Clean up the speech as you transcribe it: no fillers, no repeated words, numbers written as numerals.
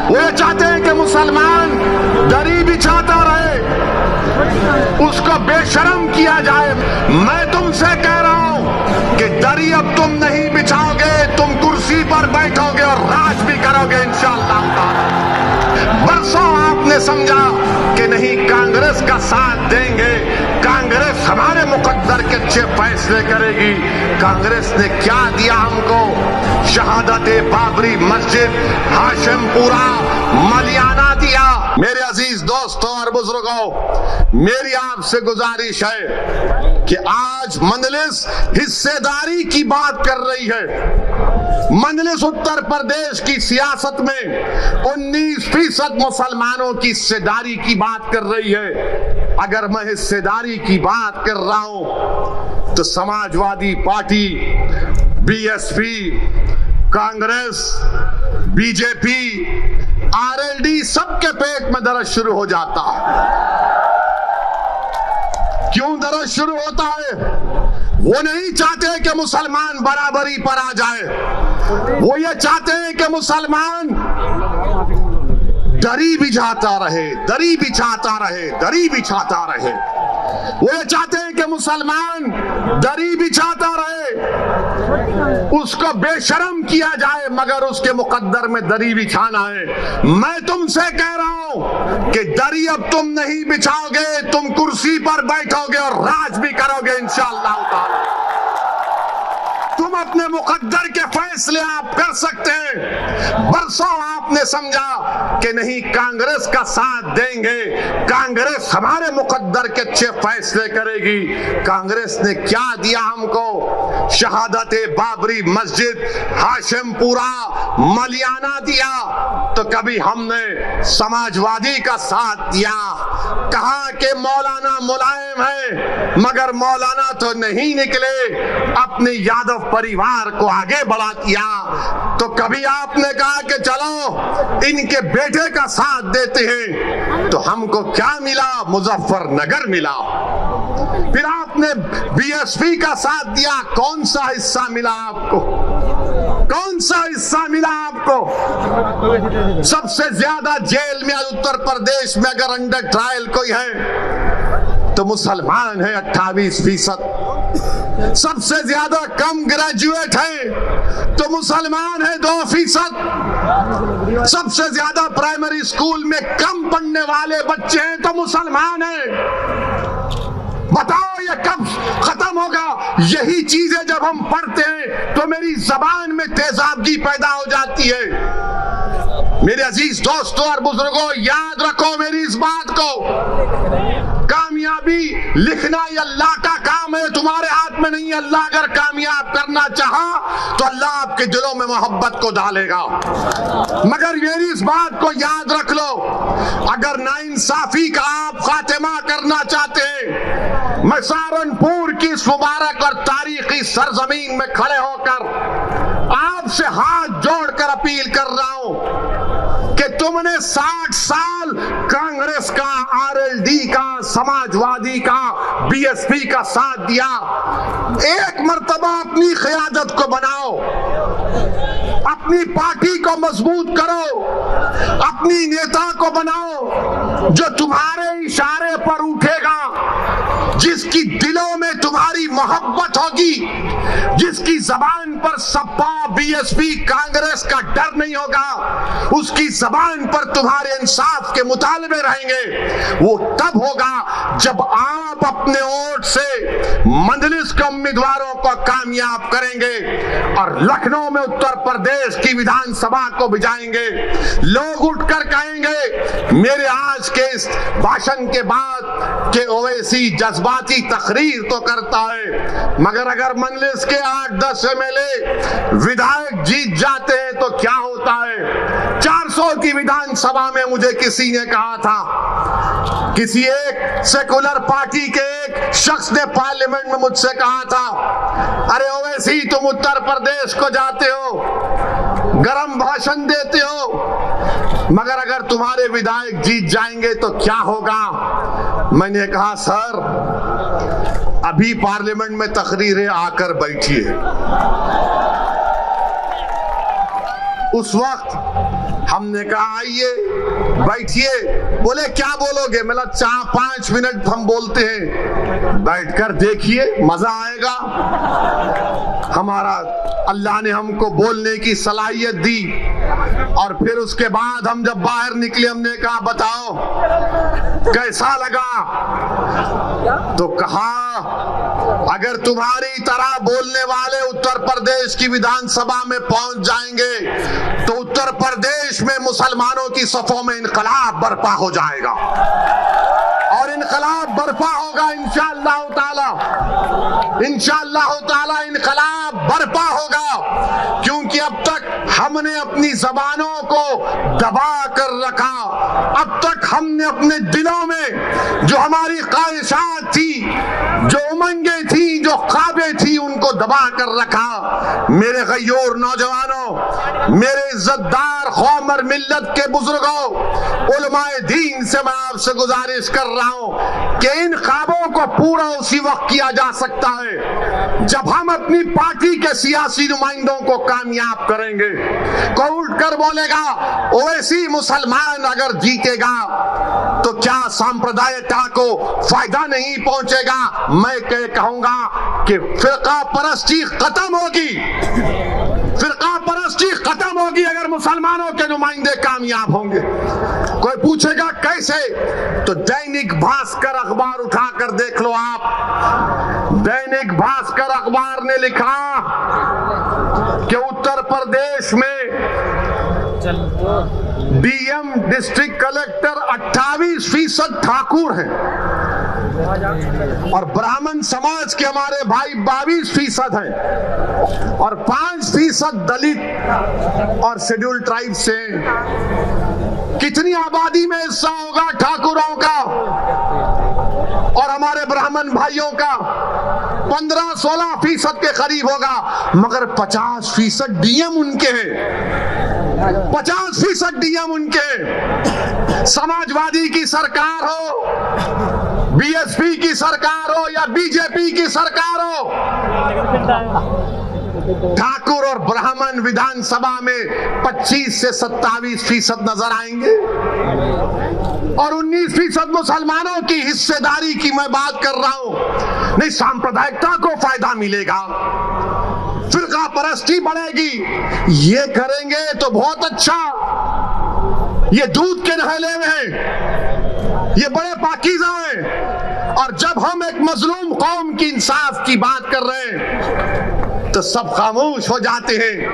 वो ये चाहते हैं कि मुसलमान दरी बिछाता रहे, उसको बेशर्म किया जाए। मैं तुमसे कह रहा हूं कि दरी अब तुम नहीं बिछाओगे, तुम कुर्सी पर बैठोगे और राज भी करोगे इंशाअल्लाह ताला। बरसों आपने समझा कि नहीं कांग्रेस का साथ देंगे, कांग्रेस हमारे मुकद्दर के अच्छे फैसले करेगी। कांग्रेस ने क्या दिया हमको? शहादत बाबरी मस्जिद, हाशिमपुरा, मलियाना दिया। मेरे अजीज दोस्तों और बुजुर्गों, मेरी आपसे गुजारिश है कि आज मजलिस हिस्सेदारी की बात कर रही है। मजलिस उत्तर प्रदेश की सियासत में 19% मुसलमानों की हिस्सेदारी की बात कर रही है। अगर मैं हिस्सेदारी की बात कर रहा हूं तो Samajwadi party, BSP, Congress, BJP, RLD सबके पेट में दर्द शुरू हो जाता है। क्यों दर्द शुरू होता है? वो नहीं चाहते कि मुसलमान बराबरी पर आ जाए, वो ये चाहते हैं कि मुसलमान दरी बिछाता रहे, दरी बिछाता रहे, दरी बिछाता रहे। वो ये चाहते हैं कि मुसलमान दरी बिछाता रहे, उसको बेशर्म किया जाए, मगर उसके मुकद्दर में दरी बिछाना है। मैं तुमसे कह रहा हूं कि दरी अब तुम नहीं बिछाओगे, तुम कुर्सी पर बैठोगे और राज भी करोगे इंशाअल्लाह ताला। तुम अपने मुकद्दर के फैसले आप कर सकते हैं। बरसों आपने समझा कि नहीं कांग्रेस का साथ देंगे, कांग्रेस हमारे मुकद्दर के अच्छे फैसले करेगी। कांग्रेस ने क्या दिया हमको? शहादत बाबरी मस्जिद, हाशिमपुरा, मलियाना दिया। तो कभी हमने समाजवादी का साथ दिया, कहा कि मौलाना मुलायम है, मगर मौलाना तो नहीं निकले, अपने यादव परिवार को आगे बढ़ा दिया। तो कभी आपने कहा कि चलो इनके बेटे का साथ देते हैं, तो हमको क्या मिला? मुजफ्फरनगर मिला। फिर आपने बीएसपी का साथ दिया, कौन सा हिस्सा मिला आपको? कौन सा हिस्सा मिला आपको? सबसे ज्यादा जेल में उत्तर प्रदेश में अगर अंडर ट्रायल कोई है तो मुसलमान है 28%। सबसे ज्यादा कम ग्रेजुएट है तो मुसलमान है 2%। सबसे ज्यादा प्राइमरी स्कूल में कम पढ़ने वाले बच्चे हैं तो मुसलमान है। बताओ ये कब खत्म होगा? यही चीजें जब हम पढ़ते हैं तो मेरी जबान में तेजाबगी पैदा हो जाती है। मेरे अजीज दोस्तों और बुजुर्गों, याद रखो मेरी इस बात को, कामयाबी लिखना ये अल्लाह का काम है, तुम्हारे हाथ में नहीं। अल्लाह अगर कामयाब करना चाहा तो अल्लाह आपके दिलों में मोहब्बत को डालेगा। मगर मेरी इस बात को याद रख लो, अगर नाइंसाफी का आप खात्मा करना चाहते हैं, मैं सहारनपुर की इस मुबारक और तारीखी सरजमीन में खड़े होकर आपसे हाथ जोड़कर अपील कर रहा हूं कि तुमने 60 साल कांग्रेस का, आरएलडी का, समाजवादी का, बीएसपी का साथ दिया। एक मर्तबा अपनी क़यादत को बनाओ, अपनी पार्टी को मजबूत करो, अपनी नेता को बनाओ जो तुम्हारे इशारे पर उठेगा, जिसकी दिलों में तुम्हारी मोहब्बत होगी, जिसकी जबान पर सपा, बीएसपी, कांग्रेस का डर नहीं होगा, उसकी जबान पर तुम्हारे इंसाफ के मुतालबे रहेंगे। वो तब होगा जब आप अपने वोट से मजलिस के उम्मीदवारों को कामयाब करेंगे और लखनऊ में उत्तर प्रदेश की विधानसभा को भिजाएंगे। लोग उठकर कहेंगे मेरे आज के इस भाषण के बाद के ओवैसी जज्बाती तकरीर तो करता है, मगर अगर मजलिस के 8-10 एमएलए विधायक जीत जाते हैं तो क्या होता है? 400 की विधानसभा में मुझे किसी ने कहा था, किसी एक सेकुलर पार्टी के एक शख्स ने पार्लियामेंट में मुझसे कहा था, अरे ओवैसी तुम उत्तर प्रदेश को जाते हो, गरम भाषण देते हो, मगर अगर तुम्हारे विधायक जीत जाएंगे तो क्या होगा? मैंने कहा सर अभी पार्लियामेंट में तकरीरें आकर बैठिए। उस वक्त हमने कहा आइए बैठिए। बोले क्या बोलोगे? मैं 4-5 मिनट हम बोलते हैं, बैठकर देखिए मजा आएगा। हमारा अल्लाह ने हमको बोलने की सलाहियत दी और फिर उसके बाद हम जब बाहर निकले हमने कहा बताओ कैसा लगा? तो कहा अगर तुम्हारी तरह बोलने वाले उत्तर प्रदेश की विधानसभा में पहुंच जाएंगे तो उत्तर प्रदेश में मुसलमानों की सफों में इनकलाब बर्पा हो जाएगा और इनकलाब बर्पा होगा इंशाअल्लाह ताला, इंशाअल्लाह ताला इनकलाब बर्पा होगा। क्योंकि अब तक हमने अपनी जबानों को दबा कर रखा, अब तक हमने अपने दिलों में जो हमारी ख्वाहिशात थी, जो उमंगें थी, जो ख्वाबें थी, उनको दबा कर रखा। मेरे गयूर नौजवानों, मेरे इज्जतदार कौम और मिल्लत के बुजुर्गों, उलमाए दीन से मैं आपसे गुजारिश कर रहा हूं कि इन ख्वाबों को पूरा उसी वक्त किया जा सकता है जब हम अपनी पार्टी के सियासी नुमाइंदों को कामयाब करेंगे। कोई उठकर बोलेगा ओवैसी मुसलमान अगर जीतेगा तो क्या सांप्रदायिकता को फायदा नहीं पहुंचेगा? मैं कहूंगा कि फिरका परस्ती खत्म होगी, फिरका परस्ती खत्म होगी अगर मुसलमानों के नुमाइंदे कामयाब होंगे। कोई पूछेगा कैसे? तो दैनिक भास्कर अखबार उठाकर देख लो आप। दैनिक भास्कर अखबार ने लिखा कि उत्तर प्रदेश में डीएम डिस्ट्रिक्ट कलेक्टर 28% ठाकुर हैं और ब्राह्मण समाज के हमारे भाई 22% हैं और 5% दलित और शेड्यूल ट्राइब से। कितनी आबादी में हिस्सा होगा ठाकुरों का और हमारे ब्राह्मण भाइयों का? 15-16% के करीब होगा, मगर 50% डीएम उनके हैं, 50% डीएम उनके हैं। समाजवादी की सरकार हो, बीएसपी की सरकार हो या बीजेपी की सरकार हो, ठाकुर और ब्राह्मण विधानसभा में 25 से 27% नजर आएंगे और 19% मुसलमानों की हिस्सेदारी की मैं बात कर रहा हूं। नहीं, सांप्रदायिकता को फायदा मिलेगा, फिरका परस्ती बढ़ेगी। ये करेंगे तो बहुत अच्छा, ये दूध के नहले में हैं, ये बड़े पाकीज़ा हैं। और जब हम एक मजलूम कौम की इंसाफ की बात कर रहे हैं तो सब खामोश हो जाते हैं।